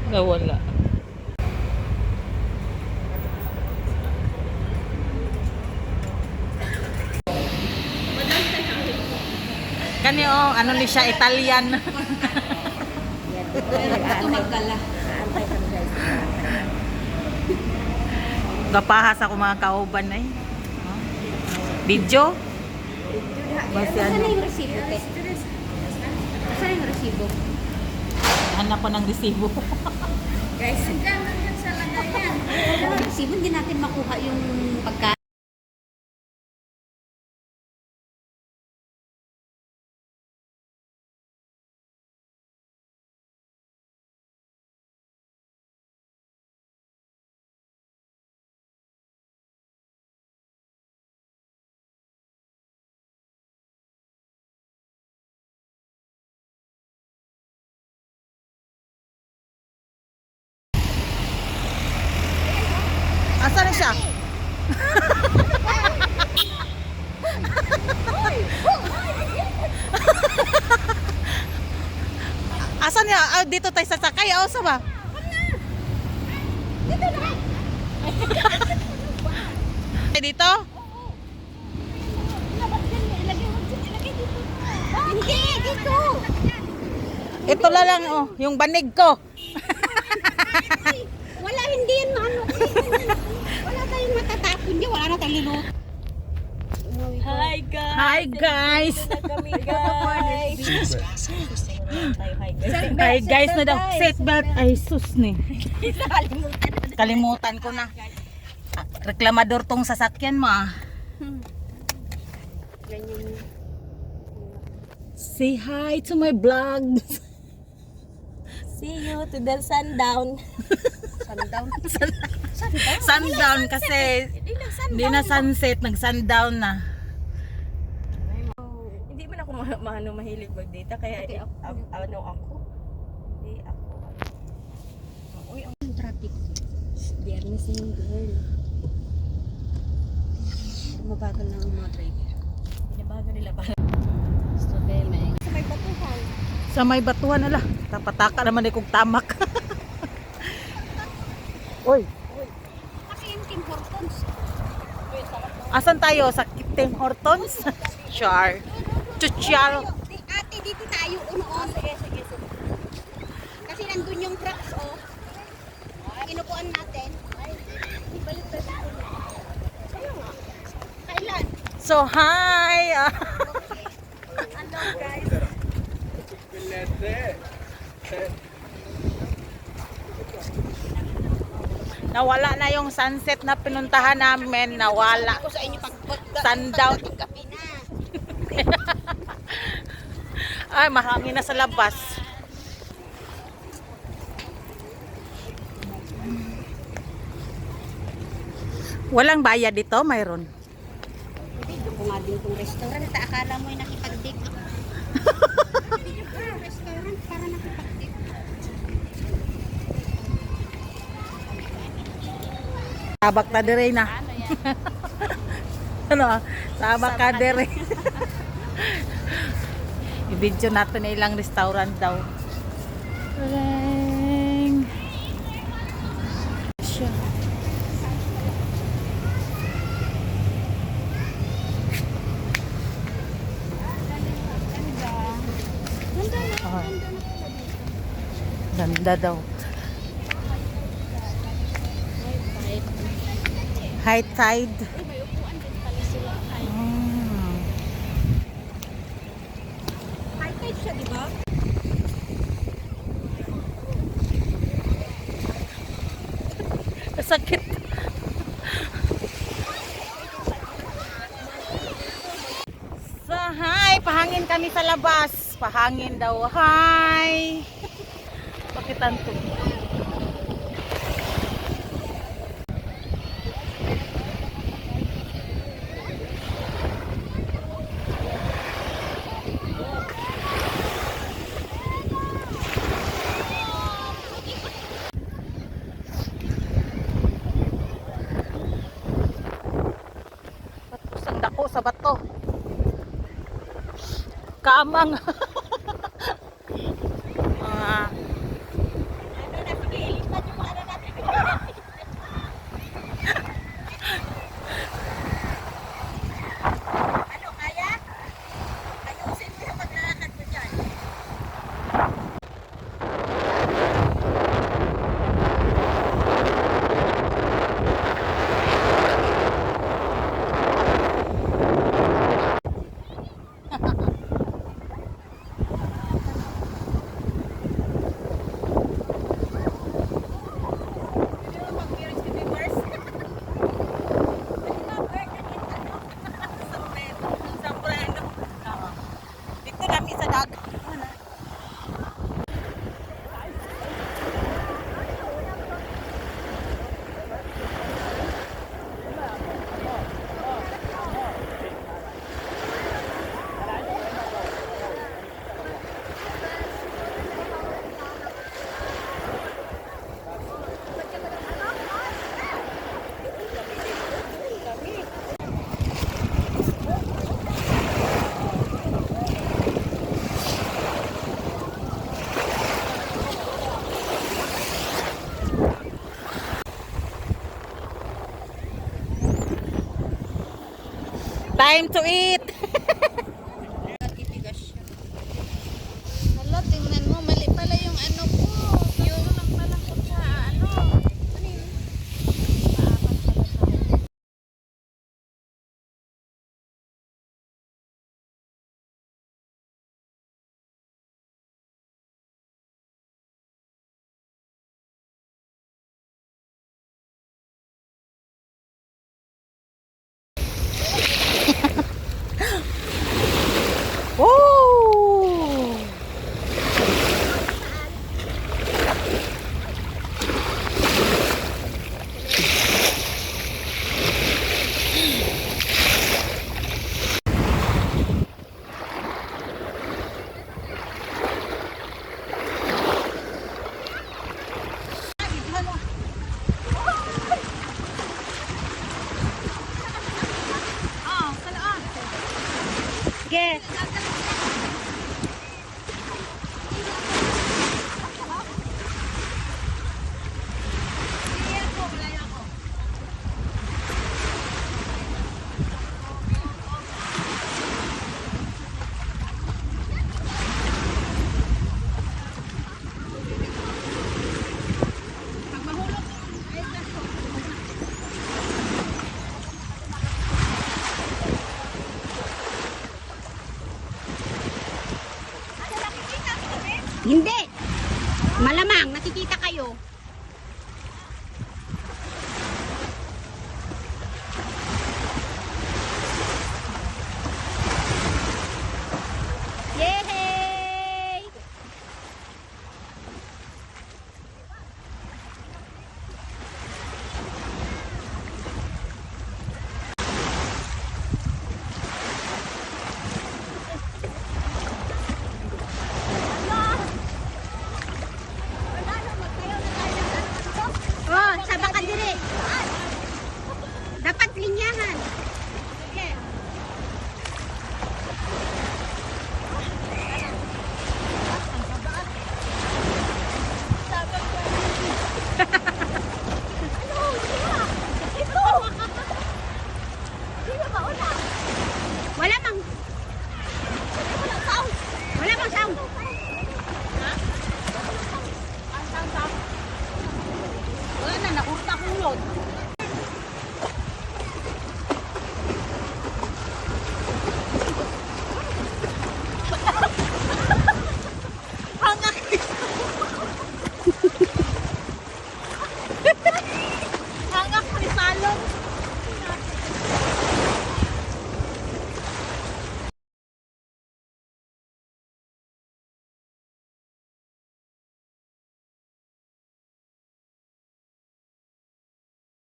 Nawala. Kani oh, ano ni siya, Italian. Tumagkala. Gapahas ako mga kauban na eh. Video? Basta Saan ano? yung resibo? Saan yung resibo? Hanap ko ng resibo. Guys, hanggang sa lagayan. Yung resibo, hindi natin makuha yung pagkain. Asan na siya? Asan niya? Ah, dito tayo sa sakay. O, sa ba? Dito na! Dito? Hindi, dito! Ito na lang, oh. Yung banig ko. Wala, hindi yan maano. Wala tayong matatapon dyan. Wala na tayong liluto. Hi guys! Hi, guys! Kami guys! Hi, guys na daw. Seatbelt. Ay, sus ni. Kalimutan na. Kalimutan ko na. Ah, reklamador tong sasakyan mo, ah. Ganyan. Say hi to my vlog. See you to the sundown. Sundown. Sundown kasi hindi na sunset, nag-sundown na. Hindi man ako mahilig mag-data kaya Okay, ano ako? Hindi ako. Uy, ang traffic. Biyernes na yung girl. Mabagal na ang mga driver. Binabago nila ba? So, may sa may batuhan. Sa may batuhan nala. Tapataka naman kong tamak. Oy, Kasi yung Tim Hortons. asan tayo? Sa Tim Hortons? Sure. Chuchal. Ate, dito tayo. Unoon. Sige. Kasi nandun yung trucks, oh. Kinukuan natin. Ibalik na tayo. Ayun nga. Kailan? So, hi! Ano, guys? Nawala na yung sunset na pinuntahan namin. Nawala. Ako sa inyo pag Sundown. gabi na. Ay, mahangin na sa labas. Walang bayad dito, mayroon. Hindi, doon ko nga din kung restaurant. Akala mo yung nakipag-date. Restaurant para nakipag-date. Sabak na dire na. Ano? Sabak ka dire. I-video natin na ilang restaurant daw. Ring. Siya. Ah. Ganda daw. High tide. Mm. High tide siya, di ba? Sakit. So, hi! Pahangin kami sa labas. Pahangin daw. Hi! Pakitan to. Ang dako sa bato. Kamang. time to eat. Itigas siya. Hala, tingnan mo, mali pala yung ano ko. Yung lang pala ko sa ano. Ano yun? Paapat pala tayo. Oh! Sige. Hindi. Malamang, nakikita kayo. Yay! Oh, sa baka dire. Dapat linyahan. Sige. Wala mang sound. Wala mang sound. Wala na, nakurta kong load. Hangak ni Hangak ni Salong.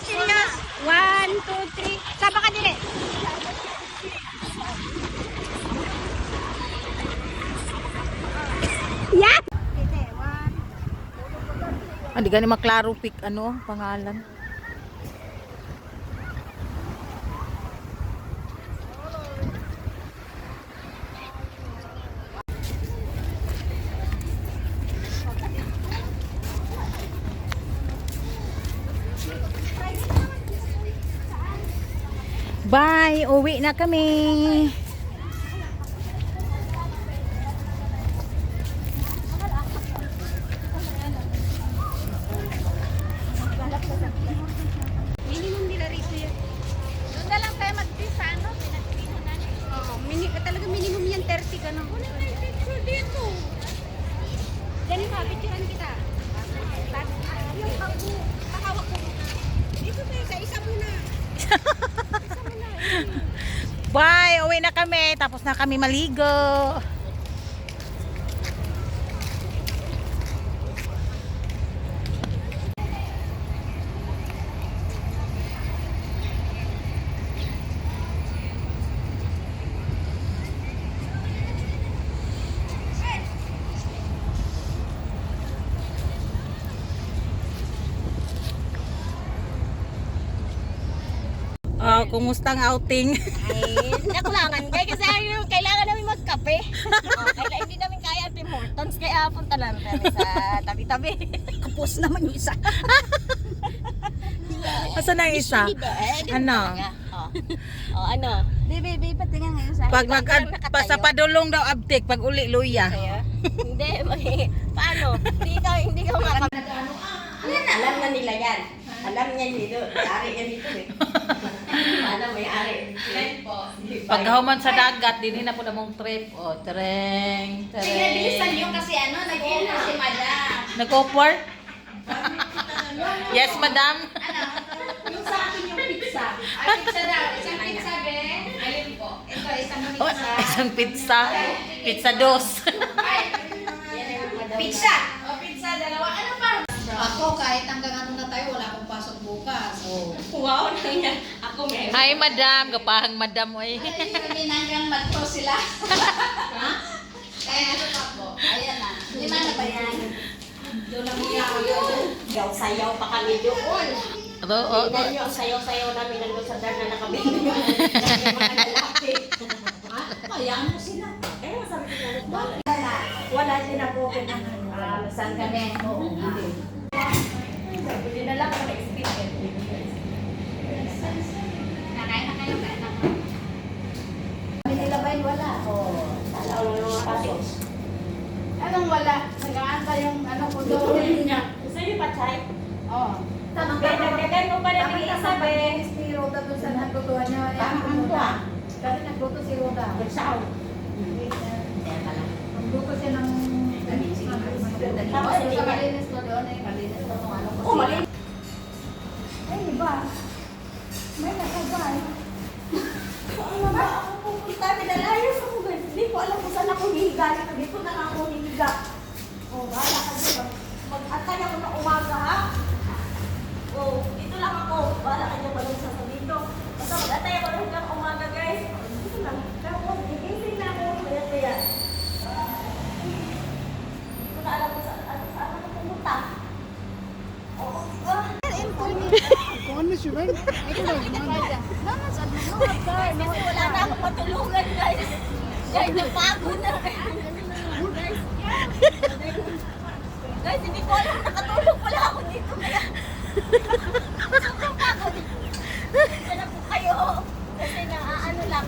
Serious. 1, 2, 3. Sa baka dire. Yeah. Sige, 1. Hindi gani maklaro pick ano, pangalan. Bye, uwi na kami. Minimum nila rito yan. Doon na lang tayo mag-pisa, ano? Oo, talaga minimum yan 30 ka nang. Kunin na yung picture dito. Dali ka, picturean kita. Yung ako, pakawak ko. Dito tayo, sa isa muna. Bye, uwi na kami. Tapos na kami maligo. Kumusta ang outing? Ay, nakulangan kaya kasi kailangan namin magkape. Kailangan hindi namin kaya Tim Hortons kaya punta lang kami sa tabi-tabi. Kapos naman yung isa. Asan ang isa? Ano? Oh, ano? Bibi, patingin ngayon sa Pag sa padulong daw abtik, pag uli luya. Hindi, paano? Hindi ka makakap... Alam na nila yan. Alam niya dito. May-ari yan dito eh. Alam, may-ari. Pag human sa dagat, din na po na mong trip. O, tereng, Sige, bilisan tereng. nyo kasi ano, nag-ina si madam. Nag-offer? Yes, madam. Yung sa akin yung pizza. Ay, pizza daw. Isang pizza, be. Ayun po. Ito, isang Oh, pizza. isang pizza. Pizza dos. Pizza! O, pizza, dalawa. Ano pa? Ako, kahit hanggang ano na tayo, wala akong pasok bukas. So, Wow, nangyari. Ako may... Hi, madam. Gapahang madam, oy. kami nanggang matro sila. Ha? Kaya ano pa po? Ayan na. Lima na ba yan? Doon lang Yaw, sayaw pa kami doon. Oo, Tingnan nyo, ang sayaw-sayaw namin nandun sa daan na nakabili yung mga lalaki. Kaya mo sila. Eh, sabi ko na, wala din ako ng saan kami. Oo, hindi. Sabi na lang ako na-experience. Nakain na kayo, kain na. Kami nila ba yun? Wala. Oo, tala ko ng mga kaso. Anong wala? Nag-aantay yung ano ko doon. Gusto niyo pa, Chay? Oo. Dagdagan mo pa na ng isa, be. Si Roda doon sa naglutuan niya. Tama ko, ah. Kasi nagluto si Roda. Saan? Nagluto siya ng... Tapos, Sa malinis ko doon eh. Malinis ko nung ano ko. Oh, mali. Ay, iba. May nakabay. Ano ba? Ako pupunta, pinalayas ako, guys. Hindi ko alam kung saan ako hihiga. Dito na lang ako hihiga. Oh, bahala ka dito. Mag-atay ako ng umaga, ha? Oh, dito lang ako. Bahala ka dyan walang sasabihin ko. Basta mag-atay ako ng umaga, guys. Dito lang. Ako, gigising na ako. Kaya. Hindi ko na alam kung saan ako pumunta. Oh, Kasi wala na akong matulungan, guys. Guys, napagod na. Guys, hindi ko alam nakatulog pala ako dito. Kaya, sobrang pagod. Diyan na po kayo. Kasi ano lang.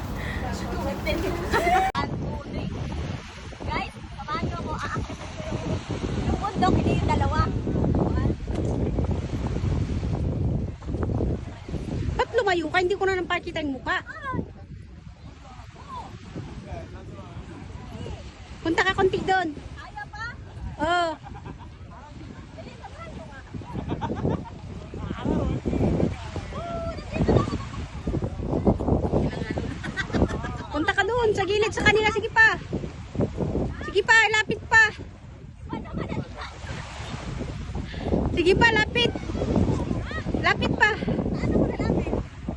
Guys, samahan niyo ako. Aakitin ko yung bundok, hindi yung dalawa. Ba't lumayo ka? Hindi ko na napakita yung mukha. Punta ka konti doon. Kaya pa? Oo. Punta ka doon sa gilid sa kanila. Sige pa. Sige pa, lapit pa. Sige pa, lapit. Lapit pa.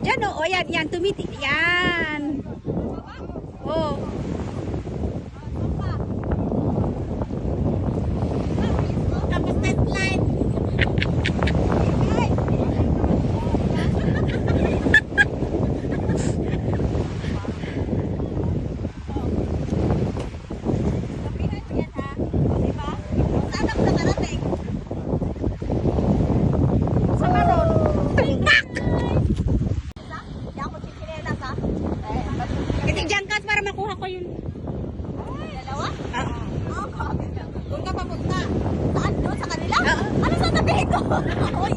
Diyan o, yan, yan, tumiti. Yan. Oh. Tapos net line. Kasi dyan ka para makuha ko yun. Dalawa? Oo. Doon ka papunta. Saan? Doon sa kanila? Ano sasabihin ko? Uy,